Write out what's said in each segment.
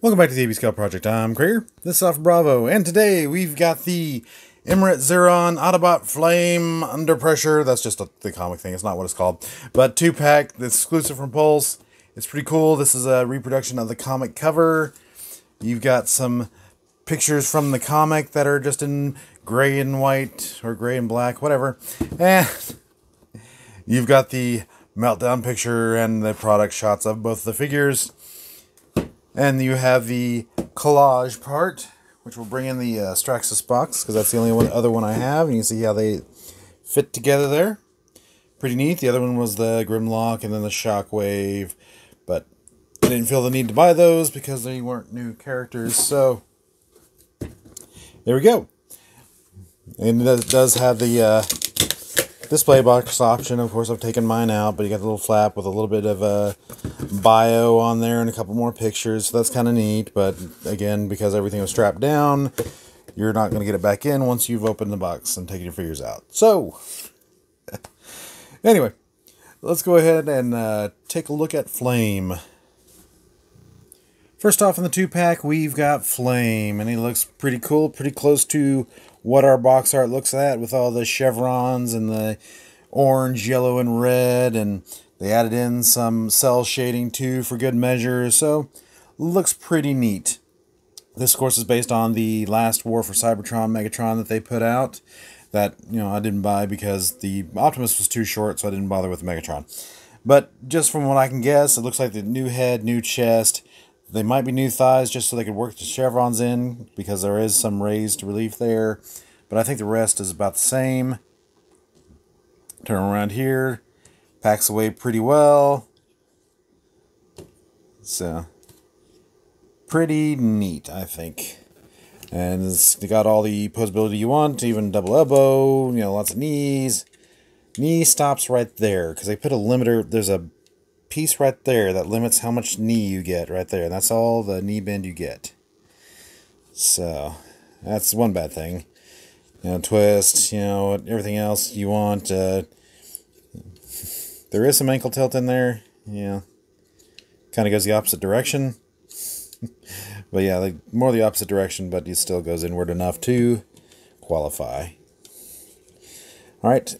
Welcome back to the AB Scout Project. I'm Krager. This is off Bravo, and today we've got the Emirate Xaaron Autobot Flame Under Pressure. That's just the comic thing. It's not what it's called. But 2-pack, that's exclusive from Pulse. It's pretty cool. This is a reproduction of the comic cover. You've got some pictures from the comic that are just in gray and white, or gray and black, whatever. And you've got the meltdown picture and the product shots of both the figures. And you have the collage part, which will bring in the Straxus box, because that's the only other one I have. And you can see how they fit together there. Pretty neat. The other one was the Grimlock and then the Shockwave. But I didn't feel the need to buy those because they weren't new characters. So, there we go. And it does have the display box option. Of course, I've taken mine out, but you got the little flap with a little bit of a bio on there and a couple more pictures, so that's kind of neat. But again, because everything was strapped down, you're not going to get it back in once you've opened the box and taken your figures out. So anyway, let's go ahead and take a look at Flame. First off, in the 2-pack, we've got Flame, and he looks pretty cool, pretty close to what our box art looks at, with all the chevrons and the orange, yellow, and red, and they added in some cell shading too for good measure, so looks pretty neat. This, of course, is based on the last War for Cybertron Megatron that they put out, that, you know, I didn't buy because the Optimus was too short, so I didn't bother with the Megatron. But just from what I can guess, it looks like the new head, new chest. They might be new thighs just so they could work the chevrons in, because there is some raised relief there. But I think the rest is about the same. Turn around here. Packs away pretty well. So, pretty neat, I think. And it's got all the posability you want, even double elbow, you know, lots of knees. Knee stops right there, because they put a limiter. There's a piece right there that limits how much knee you get right there. And that's all the knee bend you get. So, that's one bad thing. You know, twist, you know, everything else you want. There is some ankle tilt in there. Yeah. Kind of goes the opposite direction. But yeah, like more the opposite direction, but it still goes inward enough to qualify. Alright.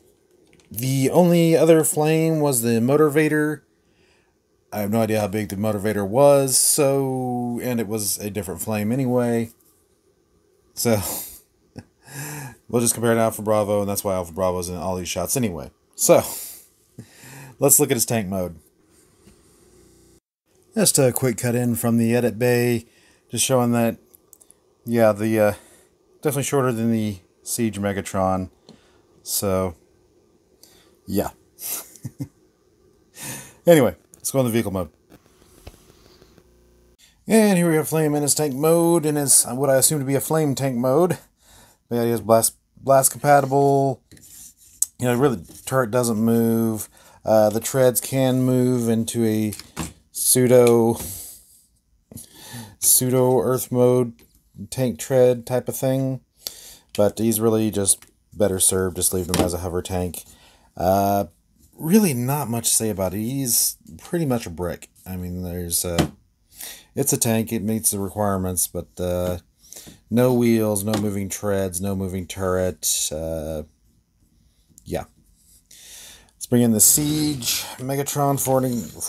The only other Flame was the Motivator. I have no idea how big the Motivator was, so, and it was a different Flame anyway. So, we'll just compare it to Alpha Bravo, and that's why Alpha Bravo's in all these shots anyway. So, let's look at his tank mode. Just a quick cut in from the edit bay, just showing that, yeah, the definitely shorter than the Siege Megatron. So, yeah. Anyway, let's go in the vehicle mode. And here we have Flame in his tank mode, in his what I assume to be a Flame tank mode. But yeah, he is blast compatible. You know, really, the turret doesn't move. The treads can move into a pseudo Earth mode tank tread type of thing. But he's really just better served just leaving him as a hover tank. Really not much to say about it. He's pretty much a brick. I mean, there's it's a tank. It meets the requirements, but no wheels, no moving treads, no moving turret. Yeah. Let's bring in the Siege Megatron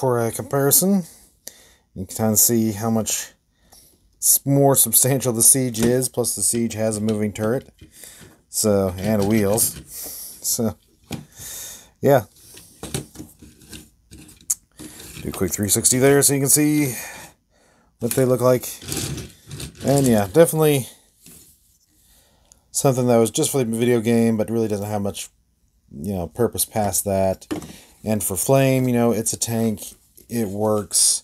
for a comparison. You can kind of see how much more substantial the Siege is. Plus, the Siege has a moving turret, so, and wheels. So, yeah. Do a quick 360 there so you can see what they look like. And yeah, definitely something that was just for the video game, but really doesn't have much, you know, purpose past that. And for Flame, you know, it's a tank. It works.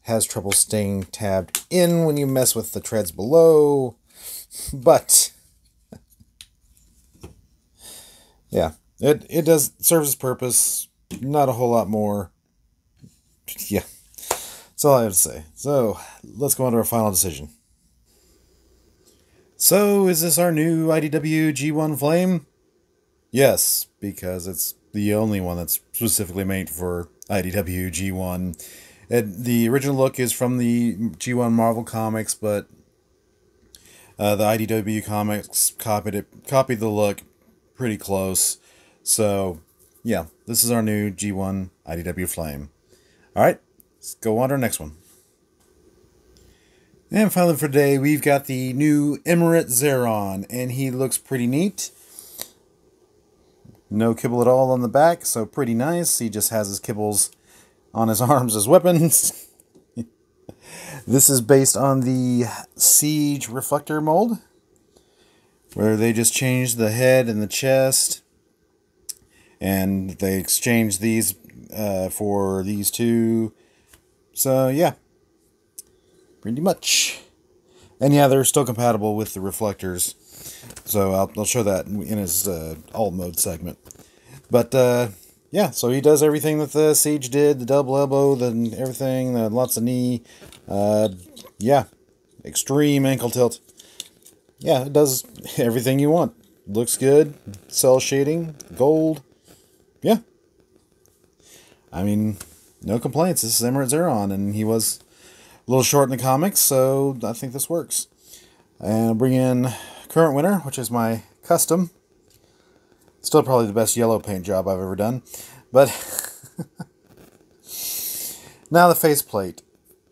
Has trouble staying tabbed in when you mess with the treads below. But yeah, it does serve its purpose. Not a whole lot more. Yeah, that's all I have to say. So, let's go on to our final decision. So, is this our new IDW G1 Flame? Yes, because it's the only one that's specifically made for IDW G1. The original look is from the G1 Marvel Comics, but the IDW Comics copied the look pretty close. So, yeah, this is our new G1 IDW Flame. Alright, let's go on to our next one. And finally for today, we've got the new Emirate Xaaron, and he looks pretty neat. No kibble at all on the back, so pretty nice. He just has his kibbles on his arms as weapons. This is based on the Siege Reflector mold, where they just changed the head and the chest, and they exchanged these for these two. So yeah, pretty much. And yeah, they're still compatible with the reflectors, so I'll show that in his alt mode segment. But yeah, so he does everything that the Siege did, the double elbow, the everything, lots of knee. Yeah, extreme ankle tilt. Yeah, it does everything you want. Looks good. Cell shading, gold. Yeah. I mean, no complaints. This is Emirate Xaaron, and he was a little short in the comics, so I think this works. And I'll bring in current winner, which is my custom. Still probably the best yellow paint job I've ever done. But now the faceplate.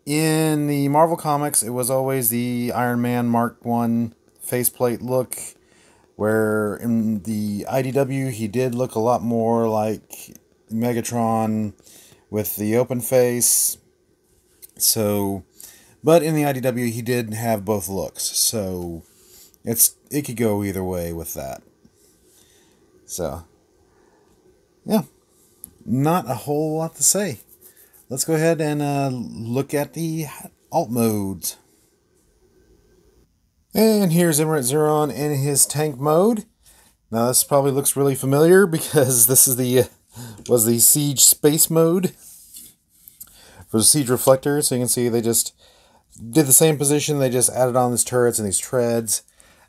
In the Marvel Comics, it was always the Iron Man Mark I faceplate look, where in the IDW he did look a lot more like Megatron with the open face. So, but in the IDW he did have both looks, so it could go either way with that. So, yeah, not a whole lot to say. Let's go ahead and look at the alt modes. And here's Emirate Xaaron in his tank mode. Now this probably looks really familiar because this is the was the Siege Space mode for the Siege Reflector. So you can see they just did the same position. They just added on these turrets and these treads.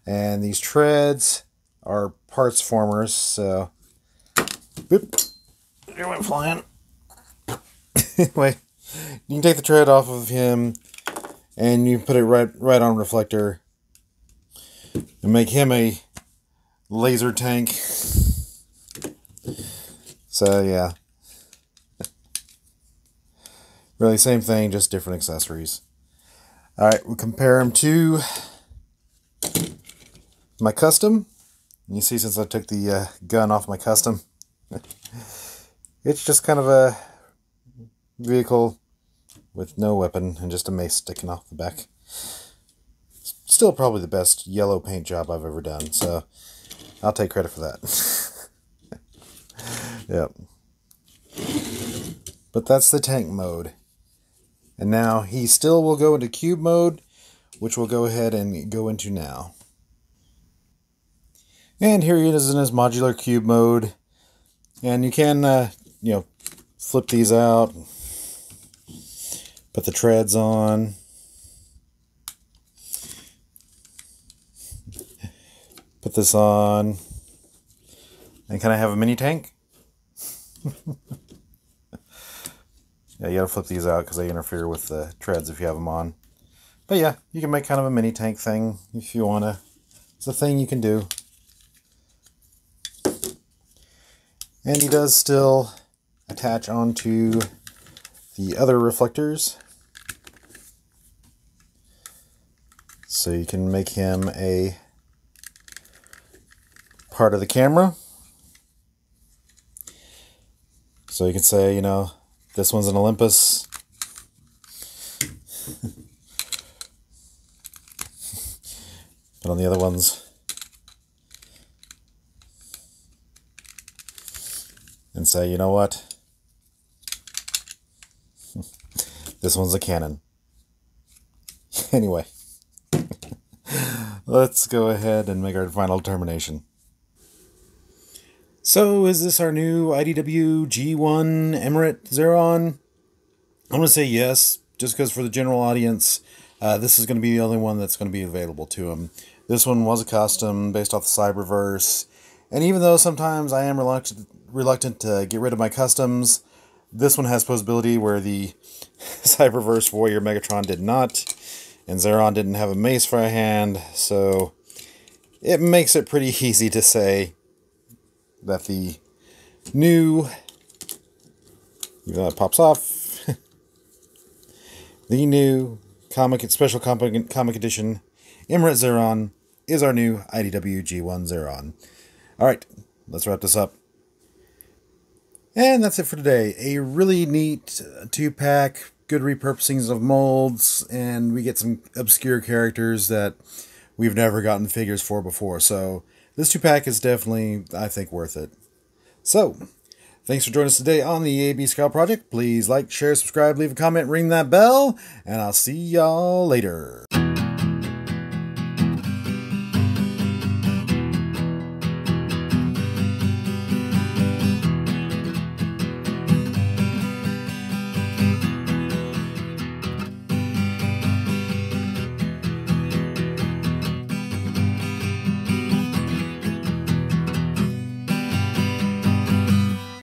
And these treads are parts formers. So, boop, it went flying. Anyway, you can take the tread off of him and you put it right on Reflector and make him a laser tank. So yeah, really same thing, just different accessories. Alright, we'll compare him to my custom. You see, since I took the gun off my custom, it's just kind of a vehicle with no weapon and just a mace sticking off the back. Still probably the best yellow paint job I've ever done, so I'll take credit for that. Yep. But that's the tank mode. And now he still will go into cube mode, which we'll go ahead and go into now. And here he is in his modular cube mode. And you can, flip these out. Put the treads on. Put this on. And can I have a mini tank? Yeah, you gotta flip these out because they interfere with the treads if you have them on. But yeah, you can make kind of a mini tank thing if you wanna. It's a thing you can do. And he does still attach onto the other reflectors. So you can make him a part of the camera. So you can say, this one's an Olympus. But on the other ones, and say, you know what? This one's a cannon. Anyway, let's go ahead and make our final determination. So, is this our new IDW G1 Emirate Xaaron? I'm going to say yes, just because for the general audience, this is going to be the only one that's going to be available to them. This one was a custom based off the Cyberverse, and even though sometimes I am reluctant to get rid of my customs, This one has posability where the Cyberverse Warrior Megatron did not, and Xaaron didn't have a mace for a hand, so it makes it pretty easy to say that the new, even though it pops off, the new special comic edition Emirate Xaaron is our new IDW G1 Xaaron. Alright, let's wrap this up. And that's it for today. A really neat 2-pack, good repurposings of molds, and we get some obscure characters that we've never gotten figures for before. So this 2-pack is definitely, I think, worth it. So, thanks for joining us today on the AB Scout Project. Please like, share, subscribe, leave a comment, ring that bell, and I'll see y'all later.